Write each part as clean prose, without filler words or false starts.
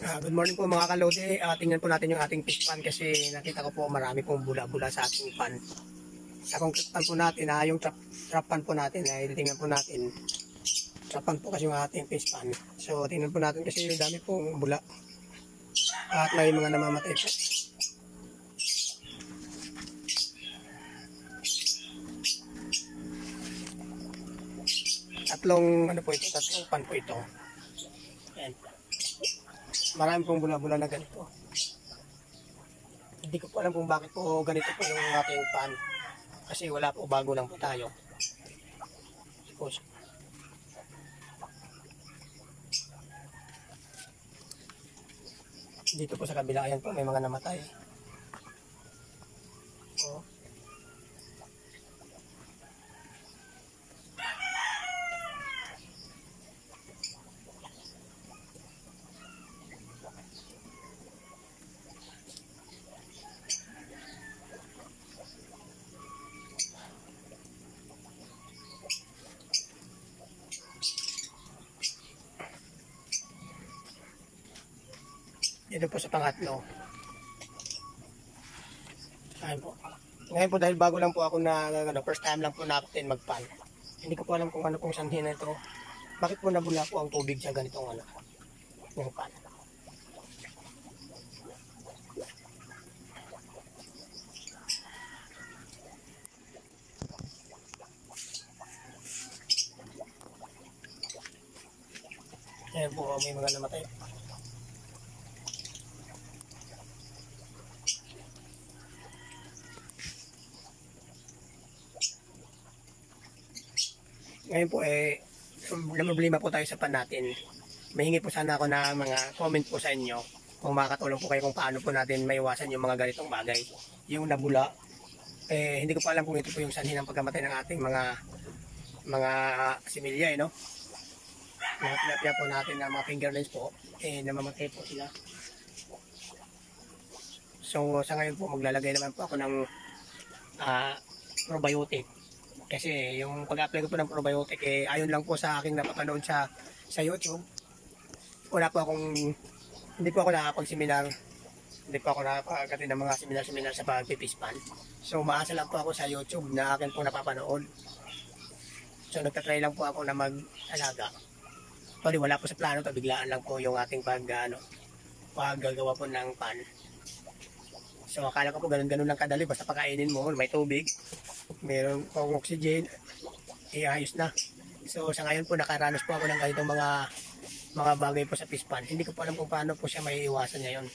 Good morning po mga kalodi. Tingnan po natin yung ating fish pan kasi nakita ko po marami pong bula-bula sa ating pan. Sa concrete pan po natin, yung trap pan po natin, tingnan po natin. Trap pan po kasi yung ating fish pan. So tingnan po natin kasi dami pong bula. At may mga namamatay po. Tatlong pan po ito. Ayan. Marami pong bula-bula na ganito. Hindi ko po alam kung bakit po ganito po yung ating pan. Kasi wala po, bago lang po tayo. Suppose. Dito po sa kabila, ayan po, may mga namatay. Oh. Dito po sa pangatlo. Ayan po. Ngayon po dahil bago lang po ako na first time lang po natin magpan. Hindi ko po alam kung ano pong sanhin na ito. Bakit po nabula po ang tubig sa ganitong yung pan. Ayan po, may mga namatay. Ngayon po problema po tayo sa pan natin. Mahingi po sana ako na mga comment po sa inyo kung makakatulong po kayo kung paano po natin maiwasan yung mga ganitong bagay. Yung nabula, hindi ko pa alam kung ito po yung sanhi ng pagkamatay ng ating mga similya, no? Mga tilapia po natin na mga fingerlings po, namamatay po sila. So sa ngayon po maglalagay naman po ako ng probiotic. Kasi yung pag-apply ko po ng probiotic, ayon lang po sa aking napapanood sa YouTube. Hindi po ako nakapag-seminar. Hindi po ako nakapag-attend ng mga seminar sa pag-fish pan. So maasa lang po ako sa YouTube na akin po napapanood. So nagtatry lang po ako na mag-alaga. Actually wala po sa plano to, biglaan lang po yung ating paggagawa po ng pan. So akala ko po ganun lang kadali, basta pakainin mo, may tubig, mayroong pang oxygen, ayos na. So sa ngayon po nakaranas po ako ng ganitong mga bagay po sa fish pan. Hindi ko po alam kung paano po siya may iwasan ngayon.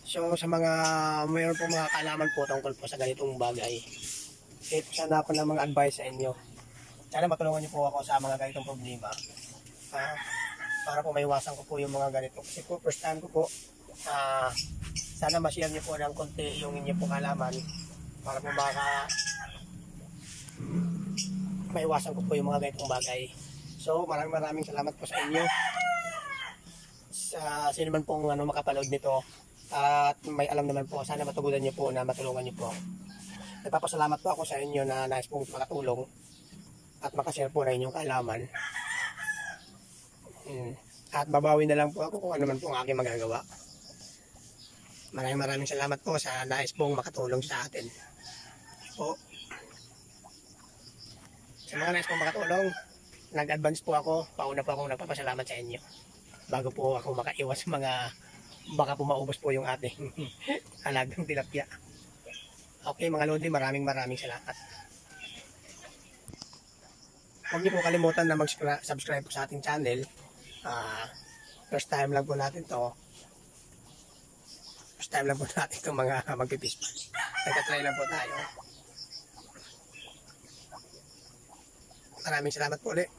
So sa mayroon po mga kaalaman po tungkol po sa ganitong bagay, sana po ng mga advice sa inyo. Sana matulungan niyo po ako sa mga ganitong problema. Para po maiwasan ko po yung mga ganito. Kasi po first time ko po, sana ma-share niyo po ng konti yung inyo pong kaalaman para po maiwasan ko po yung mga ganitong bagay. So maraming salamat po sa inyo. Sa sino man pong makapanood nito at may alam naman po, sana matugunan niyo po na matulungan niyo po. Nagpapasalamat po ako sa inyo na nais pong makatulong at makashare po na inyong kaalaman. At babawi na lang po ako kung ano man po ang aking magagawa. Maraming salamat po sa nais pong makatulong sa atin. Po. Sa mga nais pong makatulong, nag-advance po ako, pauna po akong nagpapasalamat sa inyo. Bago po ako makaiwas sa mga, baka po maubos po yung ating alagang tilapia. Okay mga lodi, maraming salamat. Huwag niyo po kalimutan na mag-subscribe po sa ating channel. First time lang po natin to. First time lang po natin itong mga magpifish pan. Nagtatry lang po tayo. Maraming salamat po ulit.